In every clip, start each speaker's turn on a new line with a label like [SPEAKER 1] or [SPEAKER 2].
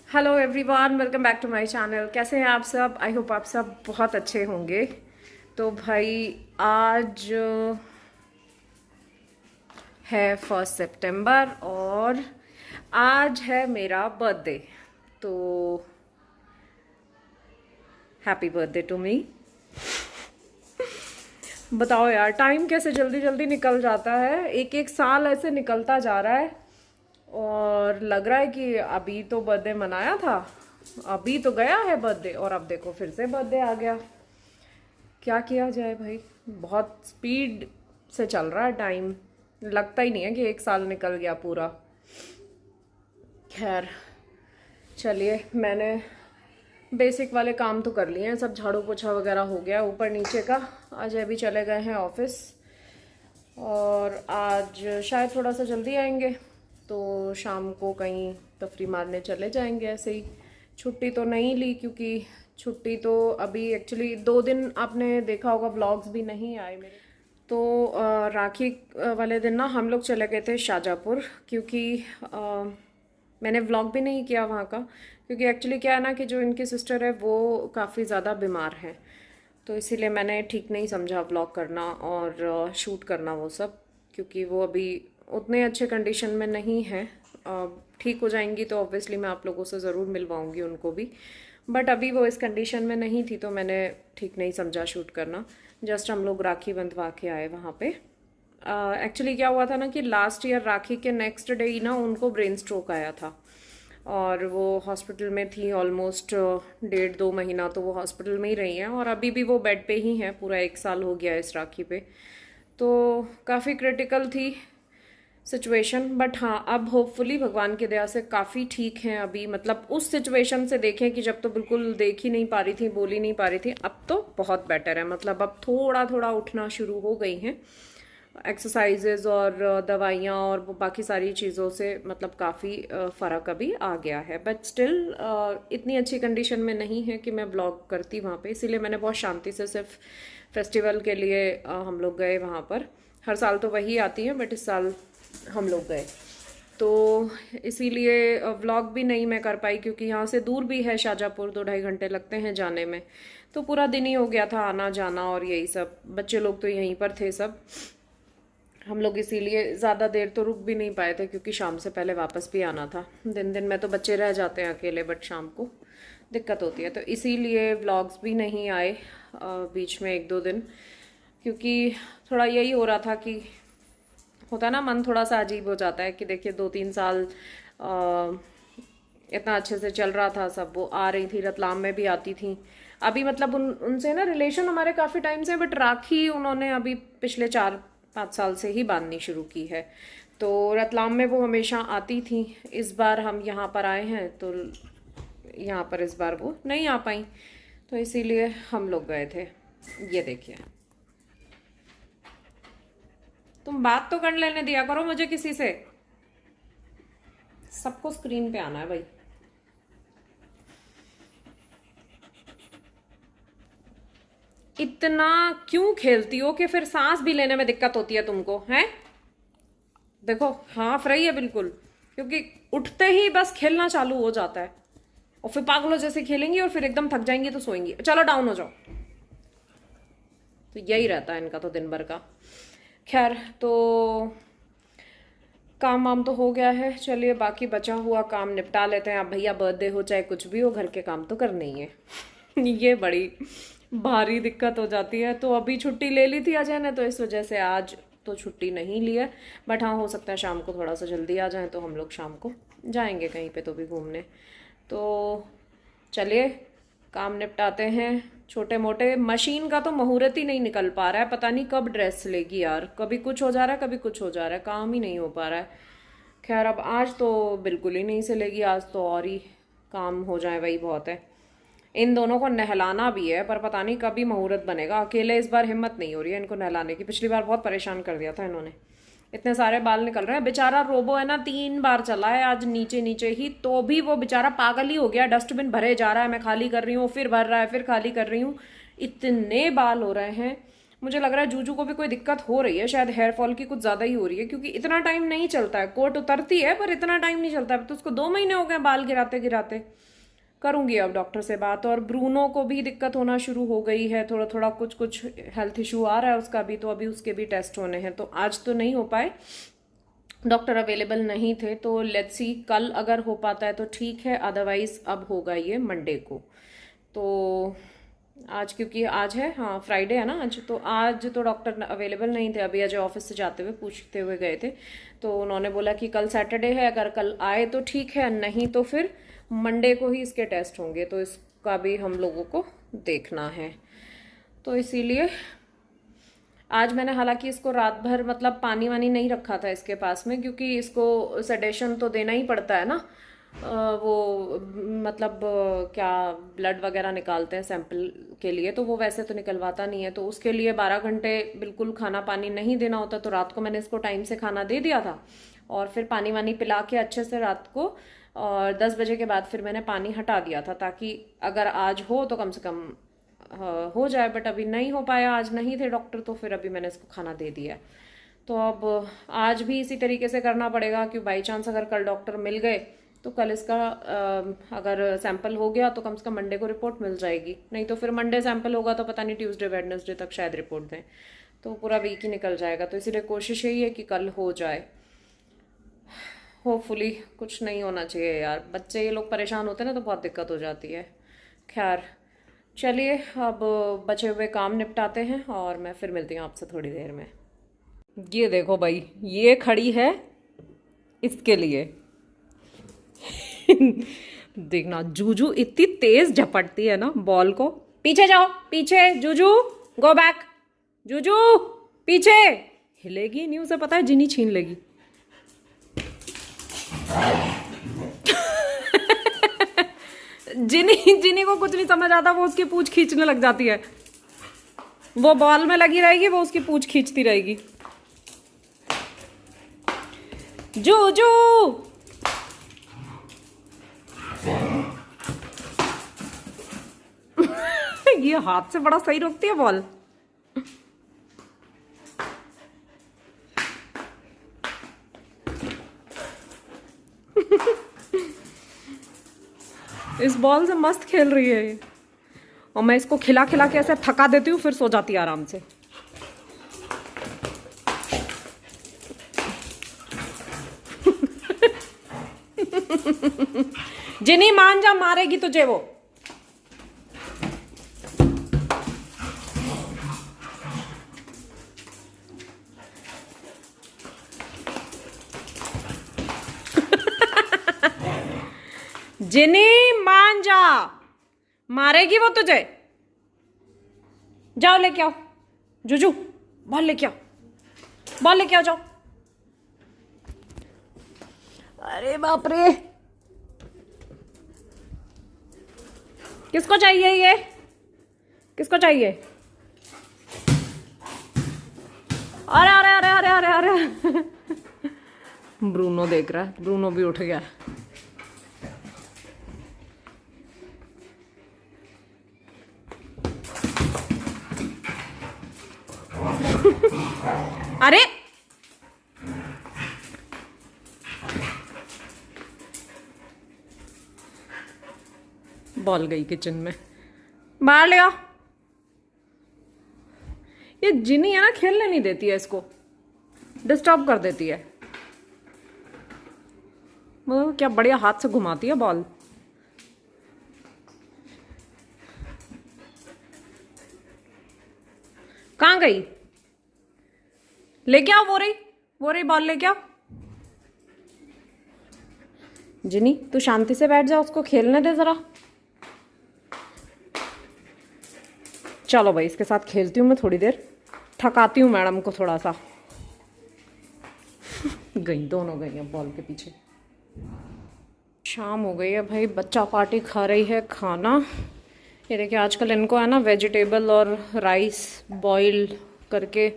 [SPEAKER 1] Hello everyone, welcome back to my channel. कैसे हैं आप सब? आई होप आप सब बहुत अच्छे होंगे। तो भाई आज है 1 सितंबर और आज है मेरा बर्थडे। तो हैप्पी बर्थडे टू मी। बताओ यार, टाइम कैसे जल्दी जल्दी निकल जाता है। एक एक साल ऐसे निकलता जा रहा है और लग रहा है कि अभी तो बर्थडे मनाया था, अभी तो गया है बर्थडे और अब देखो फिर से बर्थडे आ गया। क्या किया जाए भाई, बहुत स्पीड से चल रहा है टाइम। लगता ही नहीं है कि एक साल निकल गया पूरा। खैर चलिए, मैंने बेसिक वाले काम तो कर लिए हैं, सब झाड़ू पोछा वगैरह हो गया ऊपर नीचे का। अजय भी चले गए हैं ऑफिस और आज शायद थोड़ा सा जल्दी आएंगे, तो शाम को कहीं तफरी मारने चले जाएंगे। ऐसे ही छुट्टी तो नहीं ली, क्योंकि छुट्टी तो अभी एक्चुअली 2 दिन आपने देखा होगा व्लॉग्स भी नहीं आए मेरे। तो राखी वाले दिन ना हम लोग चले गए थे शाहजहाँपुर, क्योंकि मैंने व्लॉग भी नहीं किया वहाँ का, क्योंकि एक्चुअली क्या है ना कि जो इनकी सिस्टर है वो काफ़ी ज़्यादा बीमार है, तो इसीलिए मैंने ठीक नहीं समझा व्लॉग करना और शूट करना वो सब, क्योंकि वो अभी उतने अच्छे कंडीशन में नहीं है। ठीक हो जाएंगी तो ऑब्वियसली मैं आप लोगों से ज़रूर मिलवाऊंगी उनको भी, बट अभी वो इस कंडीशन में नहीं थी, तो मैंने ठीक नहीं समझा शूट करना। जस्ट हम लोग राखी बंधवा के आए वहाँ पे। एक्चुअली क्या हुआ था ना कि लास्ट ईयर राखी के नेक्स्ट डे ही ना उनको ब्रेन स्ट्रोक आया था और वो हॉस्पिटल में थी ऑलमोस्ट 1.5-2 महीना, तो वो हॉस्पिटल में ही रही हैं और अभी भी वो बेड पे ही हैं। पूरा 1 साल हो गया इस राखी पे, तो काफ़ी क्रिटिकल थी सिचुएशन। बट हाँ, अब होपफुली भगवान की दया से काफ़ी ठीक हैं अभी। मतलब उस सिचुएशन से देखें कि जब तो बिल्कुल देख ही नहीं पा रही थी, बोल ही नहीं पा रही थी, अब तो बहुत बेटर है। मतलब अब थोड़ा थोड़ा उठना शुरू हो गई हैं, एक्सरसाइजेज और दवाइयाँ और वो बाकी सारी चीज़ों से मतलब काफ़ी फ़र्क अभी आ गया है। बट स्टिल इतनी अच्छी कंडीशन में नहीं है कि मैं ब्लॉग करती वहाँ पे, इसीलिए मैंने बहुत शांति से सिर्फ फेस्टिवल के लिए हम लोग गए वहाँ पर। हर साल तो वही आती हैं, बट इस साल हम लोग गए, तो इसीलिए व्लॉग भी नहीं मैं कर पाई, क्योंकि यहाँ से दूर भी है शाहजहाँपुर, 2-2.5 घंटे लगते हैं जाने में। तो पूरा दिन ही हो गया था आना जाना और यही सब। बच्चे लोग तो यहीं पर थे सब, हम लोग इसीलिए ज़्यादा देर तो रुक भी नहीं पाए थे, क्योंकि शाम से पहले वापस भी आना था। दिन दिन में तो बच्चे रह जाते हैं अकेले, बट शाम को दिक्कत होती है, तो इसीलिए व्लॉग्स भी नहीं आए बीच में 1-2 दिन। क्योंकि थोड़ा यही हो रहा था कि होता है ना, मन थोड़ा सा अजीब हो जाता है कि देखिए 2-3 साल इतना अच्छे से चल रहा था सब। वो आ रही थी, रतलाम में भी आती थी अभी, मतलब उनसे ना रिलेशन हमारे काफ़ी टाइम से, बट राखी उन्होंने अभी पिछले 4-5 साल से ही बांधनी शुरू की है। तो रतलाम में वो हमेशा आती थी। इस बार हम यहाँ पर आए हैं तो यहाँ पर इस बार वो नहीं आ पाई, तो इसीलिए हम लोग गए थे। ये देखिए, तुम बात तो कर लेने दिया करो मुझे किसी से, सबको स्क्रीन पे आना है भाई। इतना क्यों खेलती हो कि फिर सांस भी लेने में दिक्कत होती है तुमको, हैं? देखो हाफ रही है बिल्कुल, क्योंकि उठते ही बस खेलना चालू हो जाता है और फिर पागलों जैसे खेलेंगी और फिर एकदम थक जाएंगी तो सोएंगी। चलो डाउन हो जाओ। तो यही रहता है इनका तो दिन भर का। खैर, तो काम वाम तो हो गया है, चलिए बाकी बचा हुआ काम निपटा लेते हैं। अब भैया बर्थडे हो चाहे कुछ भी हो, घर के काम तो करने ही है। ये बड़ी भारी दिक्कत हो जाती है। तो अभी छुट्टी ले ली थी अजय ने, तो इस वजह से आज तो छुट्टी नहीं ली है। बट हाँ, हो सकता है शाम को थोड़ा सा जल्दी आ जाए, तो हम लोग शाम को जाएंगे कहीं पे तो भी घूमने। तो चलिए काम निपटाते हैं छोटे मोटे। मशीन का तो मुहूर्त ही नहीं निकल पा रहा है, पता नहीं कब ड्रेस लेगी यार। कभी कुछ हो जा रहा है, कभी कुछ हो जा रहा है, काम ही नहीं हो पा रहा है। खैर, अब आज तो बिल्कुल ही नहीं सिलेगी, आज तो और ही काम हो जाए वही बहुत है। इन दोनों को नहलाना भी है, पर पता नहीं कभी मुहूर्त बनेगा। अकेले इस बार हिम्मत नहीं हो रही है इनको नहलाने की। पिछली बार बहुत परेशान कर दिया था इन्होंने, इतने सारे बाल निकल रहे हैं। बेचारा रोबो है ना, 3 बार चला है आज नीचे नीचे ही, तो भी वो बेचारा पागल ही हो गया। डस्टबिन भरे जा रहा है, मैं खाली कर रही हूँ, फिर भर रहा है, फिर खाली कर रही हूँ, इतने बाल हो रहे हैं। मुझे लग रहा है जूजू को भी कोई दिक्कत हो रही है, शायद हेयर फॉल की कुछ ज़्यादा ही हो रही है, क्योंकि इतना टाइम नहीं चलता है। कोट उतरती है पर इतना टाइम नहीं चलता है, तो उसको 2 महीने हो गए बाल गिराते गिराते। करूंगी अब डॉक्टर से बात। और ब्रूनो को भी दिक्कत होना शुरू हो गई है, थोड़ा थोड़ा कुछ कुछ हेल्थ इशू आ रहा है उसका भी, तो अभी उसके भी टेस्ट होने हैं। तो आज तो नहीं हो पाए, डॉक्टर अवेलेबल नहीं थे, तो लेट्स सी कल अगर हो पाता है तो ठीक है, अदरवाइज अब होगा ये मंडे को। तो आज, क्योंकि आज है, हाँ फ्राइडे है ना आज, तो आज तो डॉक्टर अवेलेबल नहीं थे। अभी अजय ऑफिस से जाते हुए पूछते हुए गए थे, तो उन्होंने बोला कि कल सैटरडे है, अगर कल आए तो ठीक है, नहीं तो फिर मंडे को ही इसके टेस्ट होंगे, तो इसका भी हम लोगों को देखना है। तो इसीलिए आज मैंने हालांकि इसको रात भर मतलब पानी वानी नहीं रखा था इसके पास में, क्योंकि इसको सेडेशन तो देना ही पड़ता है ना। वो मतलब क्या ब्लड वगैरह निकालते हैं सैंपल के लिए, तो वो वैसे तो निकलवाता नहीं है, तो उसके लिए 12 घंटे बिल्कुल खाना पानी नहीं देना होता। तो रात को मैंने इसको टाइम से खाना दे दिया था, और फिर पानी वानी पिला के अच्छे से रात को, और 10 बजे के बाद फिर मैंने पानी हटा दिया था, ताकि अगर आज हो तो कम से कम हो जाए। बट अभी नहीं हो पाया, आज नहीं थे डॉक्टर, तो फिर अभी मैंने इसको खाना दे दिया है। तो अब आज भी इसी तरीके से करना पड़ेगा, कि बाई चांस अगर कल डॉक्टर मिल गए तो कल इसका अगर सैंपल हो गया तो कम से कम मंडे को रिपोर्ट मिल जाएगी, नहीं तो फिर मंडे सैंपल होगा तो पता नहीं ट्यूसडे वेडनेसडे तक शायद रिपोर्ट दें, तो पूरा वीक ही निकल जाएगा। तो इसीलिए कोशिश यही है कि कल हो जाए, होपफुली। कुछ नहीं होना चाहिए यार, बच्चे ये लोग परेशान होते हैं ना तो बहुत दिक्कत हो जाती है। खैर चलिए, अब बचे हुए काम निपटाते हैं और मैं फिर मिलती हूँ आपसे थोड़ी देर में। ये देखो भाई, ये खड़ी है इसके लिए देखना, जूजू इतनी तेज झपटती है ना बॉल को। पीछे जाओ, पीछे जूजू, गो बैक जूजू, पीछे। हिलेगी नहीं, उसे पता है जिनी छीन लेगी। जिनी को कुछ नहीं समझ आता, वो उसकी पूंछ खींचने लग जाती है। वो बॉल में लगी रहेगी, वो उसकी पूंछ खींचती रहेगी। जूजू ये हाथ से बड़ा सही रोकती है बॉल। इस बॉल से मस्त खेल रही है ये, और मैं इसको खिला खिला के ऐसे थका देती हूँ, फिर सो जाती है आराम से। जिनी मान जा, मारेगी तुझे वो। जिनी मान जा, मारेगी वो तुझे। जाओ लेके आओ जूजू, बॉल लेके आओ, बॉल लेके आओ, जाओ। अरे बाप रे, किसको चाहिए ये, किसको चाहिए? अरे अरे अरे अरे अरे अरे ब्रूनो देख रहा है, ब्रूनो भी उठ गया। अरे बॉल गई किचन में, बाहर ले आओ। ये जिनी है ना, खेलने नहीं देती है इसको, डिस्टर्ब कर देती है। मतलब क्या बढ़िया हाथ से घुमाती है बॉल। कहाँ गई? लेके आओ, वो रही बॉल लेके आओ। जिनी तू शांति से बैठ जा, उसको खेलने दे जरा। चलो भाई, इसके साथ खेलती हूँ मैं थोड़ी देर, थकाती हूँ मैडम को थोड़ा सा। गई, दोनों गई हैं बॉल के पीछे। शाम हो गई है भाई, बच्चा पार्टी खा रही है खाना। ये देखिए, आजकल इनको है ना वेजिटेबल और राइस बॉईल करके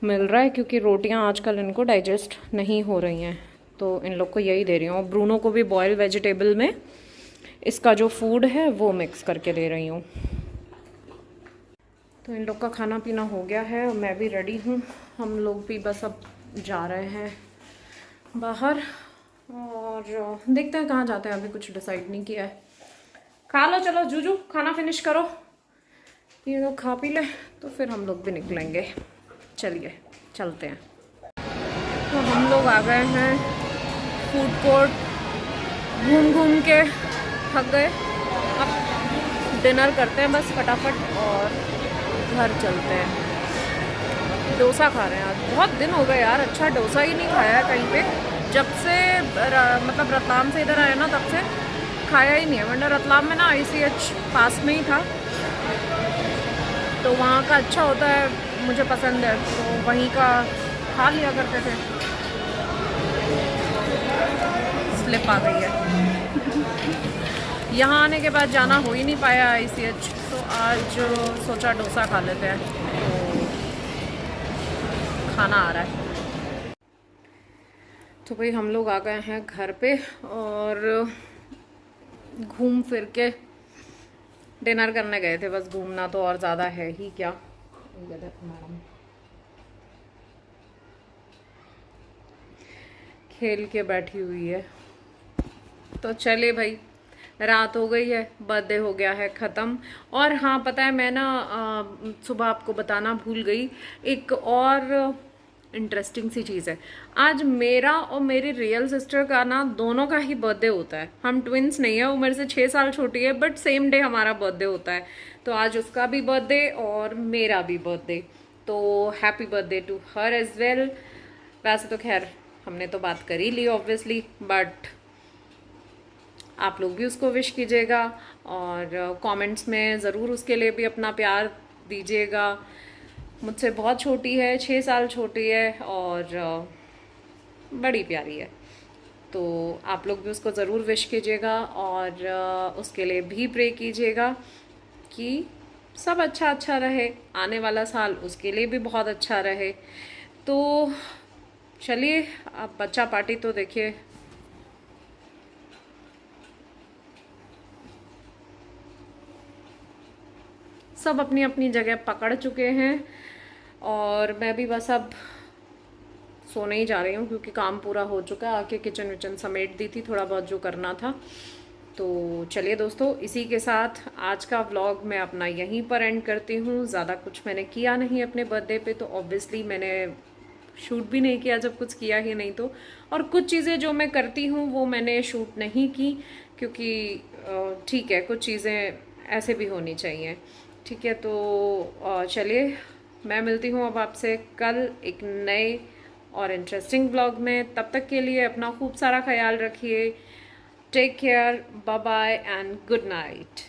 [SPEAKER 1] मिल रहा है, क्योंकि रोटियां आजकल इनको डाइजेस्ट नहीं हो रही हैं, तो इन लोग को यही दे रही हूँ। ब्रूनो को भी बॉयल वेजिटेबल में इसका जो फूड है वो मिक्स करके दे रही हूँ। तो इन लोग का खाना पीना हो गया है और मैं भी रेडी हूँ। हम लोग भी बस अब जा रहे हैं बाहर और देखते हैं कहाँ जाते हैं, अभी कुछ डिसाइड नहीं किया है। खा लो, चलो जूजू खाना फिनिश करो, ये लोग खा पी ले तो फिर हम लोग भी निकलेंगे। चलिए चलते हैं। तो हम लोग आ गए हैं फूड कोर्ट, घूम घूम के थक गए। अब डिनर करते हैं बस फटाफट और घर चलते हैं। डोसा खा रहे हैं आज, बहुत दिन हो गए यार, अच्छा डोसा ही नहीं खाया है कहीं पे। जब से मतलब रतलाम से इधर आया ना तब से खाया ही नहीं है, वरना रतलाम में ना ICH पास में ही था तो वहाँ का अच्छा होता है, मुझे पसंद है तो वहीं का खा लिया करते थे। स्लिप आ गई है। यहाँ आने के बाद जाना हो ही नहीं पाया ICH, तो आज सोचा डोसा खा लेते हैं, तो खाना आ रहा है। तो भाई हम लोग आ गए हैं घर पे और घूम फिर के डिनर करने गए थे। बस घूमना तो और ज़्यादा है ही क्या। मैडम खेल के बैठी हुई है। तो चले भाई, रात हो गई है, बर्थडे हो गया है ख़त्म। और हाँ पता है मैं ना सुबह आपको बताना भूल गई, एक और इंटरेस्टिंग सी चीज़ है। आज मेरा और मेरी रियल सिस्टर का ना दोनों का ही बर्थडे होता है। हम ट्विंस नहीं है, वो मेरे से 6 साल छोटी है, बट सेम डे हमारा बर्थडे होता है। तो आज उसका भी बर्थडे और मेरा भी बर्थडे, तो happy birthday to her as well. वैसे तो खैर हमने तो बात कर ही ली ऑब्वियसली, बट आप लोग भी उसको विश कीजिएगा और कमेंट्स में ज़रूर उसके लिए भी अपना प्यार दीजिएगा। मुझसे बहुत छोटी है, 6 साल छोटी है और बड़ी प्यारी है, तो आप लोग भी उसको ज़रूर विश कीजिएगा और उसके लिए भी प्रे कीजिएगा कि सब अच्छा अच्छा रहे, आने वाला साल उसके लिए भी बहुत अच्छा रहे। तो चलिए अब बच्चा पार्टी तो देखिए सब अपनी अपनी जगह पकड़ चुके हैं और मैं भी बस अब सोने ही जा रही हूँ क्योंकि काम पूरा हो चुका है। आके किचन विचन समेट दी थी, थोड़ा बहुत जो करना था। तो चलिए दोस्तों, इसी के साथ आज का व्लॉग मैं अपना यहीं पर एंड करती हूँ। ज़्यादा कुछ मैंने किया नहीं अपने बर्थडे पे, तो ऑब्वियसली मैंने शूट भी नहीं किया जब कुछ किया ही नहीं तो। और कुछ चीज़ें जो मैं करती हूँ वो मैंने शूट नहीं की क्योंकि ठीक है, कुछ चीज़ें ऐसे भी होनी चाहिए। ठीक है, तो चलिए मैं मिलती हूँ अब आपसे कल एक नए और इंटरेस्टिंग ब्लॉग में। तब तक के लिए अपना खूब सारा ख्याल रखिए। Take care, bye bye and good night.